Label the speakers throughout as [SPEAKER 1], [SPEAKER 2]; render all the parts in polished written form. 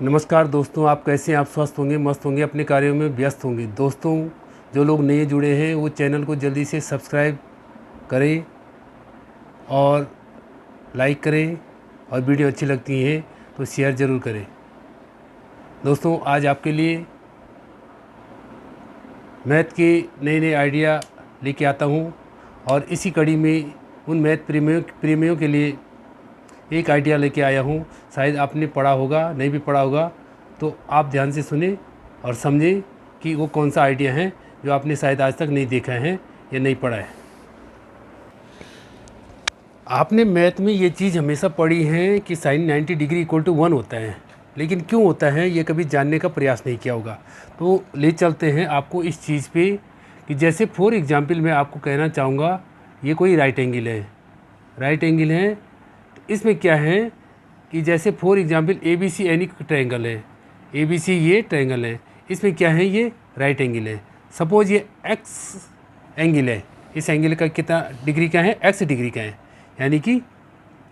[SPEAKER 1] नमस्कार दोस्तों, आप कैसे हैं? आप स्वस्थ होंगे, मस्त होंगे, अपने कार्यों में व्यस्त होंगे। दोस्तों, जो लोग नए जुड़े हैं वो चैनल को जल्दी से सब्सक्राइब करें और लाइक करें, और वीडियो अच्छी लगती है तो शेयर ज़रूर करें। दोस्तों, आज आपके लिए मैथ के नए नए आइडिया लेके आता हूँ, और इसी कड़ी में उन मैथ प्रेमियों के लिए एक आइडिया लेके आया हूँ। शायद आपने पढ़ा होगा, नहीं भी पढ़ा होगा, तो आप ध्यान से सुने और समझें कि वो कौन सा आइडिया है जो आपने शायद आज तक नहीं देखा है या नहीं पढ़ा है। आपने मैथ में ये चीज़ हमेशा पढ़ी है कि साइन 90 डिग्री इक्वल टू 1 होता है, लेकिन क्यों होता है ये कभी जानने का प्रयास नहीं किया होगा। तो ले चलते हैं आपको इस चीज़ पे कि जैसे फॉर एग्जांपल मैं आपको कहना चाहूँगा, ये कोई राइट एंगल है, राइट एंगल है। तो इसमें क्या है कि जैसे for example A B C यानी ट्रायंगल है, ए बी सी ये ट्रायंगल है, इसमें क्या है, ये राइट एंगल है। सपोज ये एक्स एंगल है, इस एंगल का कितना डिग्री का है, एक्स डिग्री का है, यानी कि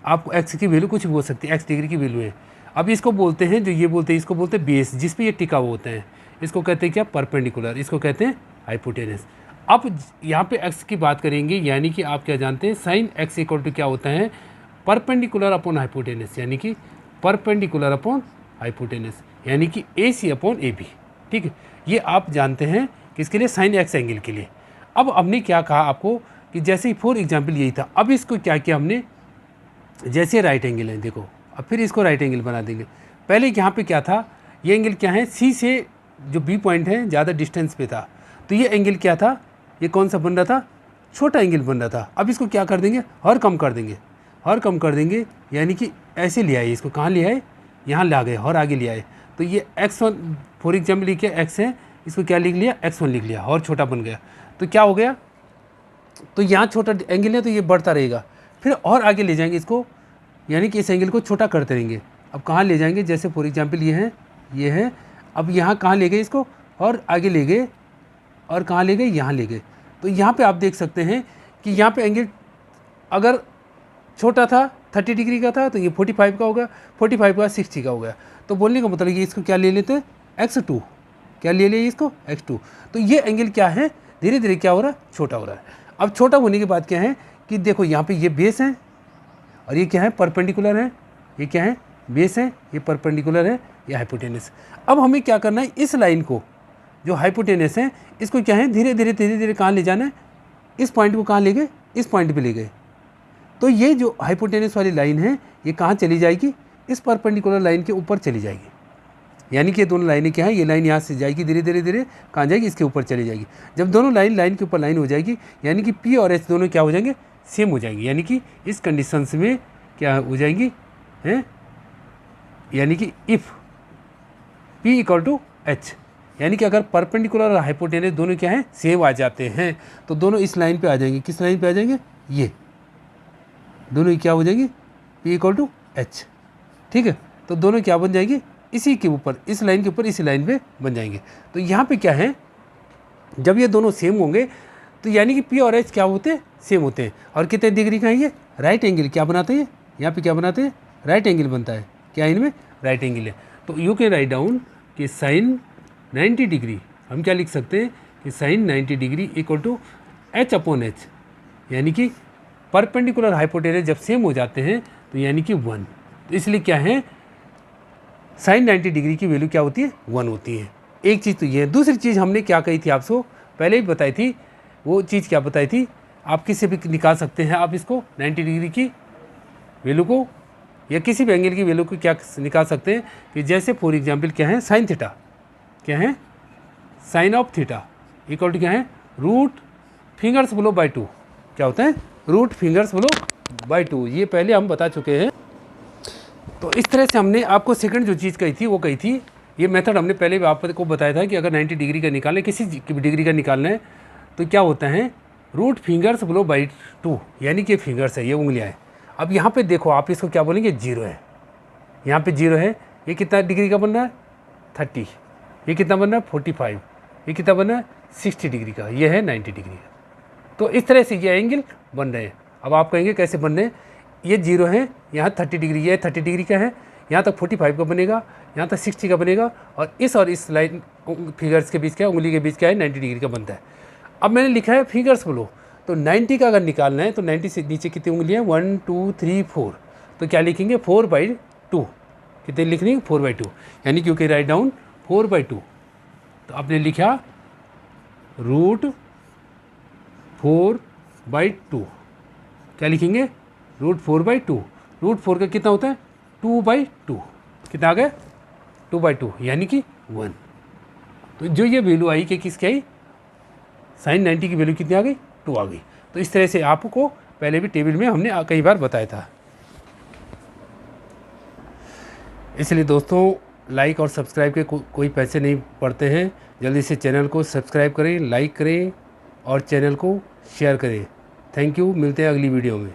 [SPEAKER 1] आपको एक्स की वैल्यू कुछ भी हो सकती है, एक्स डिग्री की वैल्यू है। अब इसको बोलते हैं, जो ये बोलते हैं, इसको बोलते हैं बेस, जिस पे ये टिका हुआ होता है, इसको कहते हैं क्या, परपेंडिकुलर, इसको कहते हैं हाइपोटेनस। अब यहाँ पे एक्स की बात करेंगे, यानी कि आप क्या जानते हैं, साइन एक्स इक्वल टू क्या होता है, परपेंडिकुलर अपॉन हाइपोटेनस, यानी कि परपेंडिकुलर अपॉन हाइपोटेनस, यानी कि ए सी अपॉन ए बी। ठीक है, ये आप जानते हैं किसके लिए, साइन एक्स एंगल के लिए। अब हमने क्या कहा आपको कि जैसे फॉर एग्जांपल यही था, अब इसको क्या किया हमने, जैसे राइट एंगल है, देखो अब फिर इसको राइट एंगल बना देंगे। पहले यहाँ पे क्या था, ये एंगल क्या है, सी से जो बी पॉइंट है ज़्यादा डिस्टेंस पे था, तो ये एंगल क्या था, ये कौन सा बन रहा था, छोटा एंगल बन रहा था। अब इसको क्या कर देंगे, और कम कर देंगे, और कम कर देंगे, यानी कि ऐसे ले आए, इसको कहाँ ले आए, यहाँ ला गए और आगे ले आए। तो ये x1 फॉर एग्जाम्पल लिख के x है, इसको क्या लिख लिया, x1 लिख लिया, और छोटा बन गया। तो क्या हो गया, तो यहाँ छोटा एंगल है तो ये बढ़ता रहेगा, फिर और आगे ले जाएंगे इसको, यानी कि इस एंगल को छोटा करते रहेंगे। अब कहाँ ले जाएंगे, जैसे फॉर एग्जांपल ये है, अब यहाँ कहाँ ले गए इसको, और आगे ले गए, और कहाँ ले गए, यहाँ ले गए। तो यहाँ पे आप देख सकते हैं कि यहाँ पे एंगल अगर छोटा था, 30 डिग्री का था, तो ये 45 का होगा, 45 का 60 का हो गया। तो बोलने का मतलब ये, इसको क्या ले लेते हैं, x2, क्या ले लिए इसको, x2। तो ये एंगल क्या है, धीरे धीरे क्या हो रहा है, छोटा हो रहा है। अब छोटा होने के बाद क्या है कि देखो यहाँ पे ये बेस है, और ये क्या है, परपेंडिकुलर है, ये क्या है, बेस है, ये परपेंडिकुलर है, ये हाइपोटेनस। अब हमें क्या करना है, इस लाइन को जो हाइपोटेनस है, इसको क्या है, धीरे धीरे कहाँ ले जाना है, इस पॉइंट को कहाँ ले गए, इस पॉइंट पे ले गए। तो ये जो हाइपोटेनस वाली लाइन है, ये कहाँ चली जाएगी, इस परपेंडिकुलर लाइन के ऊपर चली जाएगी। यानी कि ये दोनों लाइनें क्या है, ये लाइन यहाँ से जाएगी, धीरे धीरे कहाँ जाएगी, इसके ऊपर चली जाएगी। जब दोनों लाइन के ऊपर लाइन हो जाएगी, यानी कि P और H दोनों क्या हो जाएंगे, सेम हो जाएंगे। यानी कि इस कंडीशंस में क्या हो जाएंगी हैं, यानी कि if P equal to H, यानी कि अगर परपेंडिकुलर और हाइपोटेनस दोनों क्या है, सेम आ जाते हैं, तो दोनों इस लाइन पे आ जाएंगे। किस लाइन पे आ जाएंगे, ये दोनों क्या हो जाएगी, P इक्वल टू H। ठीक है, तो दोनों क्या बन जाएगी, इसी के ऊपर, इस लाइन के ऊपर, इसी लाइन पे बन जाएंगे। तो यहाँ पे क्या है, जब ये दोनों सेम होंगे, तो यानी कि P और H क्या होते हैं, सेम होते हैं। और कितने डिग्री का है ये, राइट एंगल क्या बनाते हैं, यहाँ पे क्या बनाते हैं, राइट एंगल बनता है, क्या इनमें राइट एंगल है। तो यू कैन राइट डाउन कि साइन 90 डिग्री, हम क्या लिख सकते हैं कि sine 90 degree equal to H upon H, यानी कि परपेंडिकुलर हाइपोटेनस जब सेम हो जाते हैं तो यानी कि 1। तो इसलिए क्या है, साइन 90 डिग्री की वैल्यू क्या होती है, 1 होती है। एक चीज़ तो ये है। दूसरी चीज़ हमने क्या कही थी आपको, पहले ही बताई थी, वो चीज़ क्या बताई थी, आप किसी भी निकाल सकते हैं, आप इसको 90 डिग्री की वैल्यू को या किसी भी एंगल की वैल्यू को क्या निकाल सकते हैं कि जैसे फॉर एग्जांपल क्या है, साइन थीटा, क्या है, sine of theta equal to क्या है, रूट फिंगर्स बिलो बाई 2, क्या होता है, रूट फिंगर्स बिलो बाई 2। ये पहले हम बता चुके हैं। तो इस तरह से हमने आपको सेकंड जो चीज़ कही थी वो कही थी, ये मेथड हमने पहले भी आपको बताया था कि अगर 90 डिग्री का निकालना है, किसी डिग्री का निकालना है, तो क्या होता है, रूट फिंगर्स बिलो बाई 2, यानी कि फिंगर्स है, ये उंगलियाँ हैं। अब यहाँ पे देखो, आप इसको क्या बोलेंगे, 0 है, यहाँ पे 0 है। ये कितना डिग्री का बन रहा है, 30। ये कितना बन रहा है, 45। ये कितना बन रहा है, 60 डिग्री का। ये है 90 डिग्री का। तो इस तरह से ये एंगल बन रहे हैं। अब आप कहेंगे कैसे बन रहे हैं, ये 0 है, यहाँ 30 डिग्री, ये 30 डिग्री का है, यहाँ तक 45 का बनेगा, यहाँ तक 60 का बनेगा, और इस लाइन फिगर्स के बीच क्या, उंगली के बीच क्या है, 90 डिग्री का बनता है। अब मैंने लिखा है फिगर्स बोलो, तो 90 का अगर निकालना है तो 90 से नीचे कितनी उंगलियाँ, 1 2 3 4, तो क्या लिखेंगे 4/2। कितने लिखनी है, 4/2, यानी क्योंकि राइट डाउन 4/2, तो आपने लिखा √4/2। क्या लिखेंगे, √4/2। √4 का कितना होता है, 2/2। कितना आ गया, 2/2, यानी कि 1। तो जो ये वैल्यू आई कि किसकी आई, sin 90 की वैल्यू कितनी आ गई, 2 आ गई। तो इस तरह से आपको पहले भी टेबल में हमने कई बार बताया था। इसलिए दोस्तों लाइक और सब्सक्राइब के कोई पैसे नहीं पड़ते हैं। जल्दी से चैनल को सब्सक्राइब करें, लाइक करें और चैनल को शेयर करें। थैंक यू, मिलते हैं अगली वीडियो में।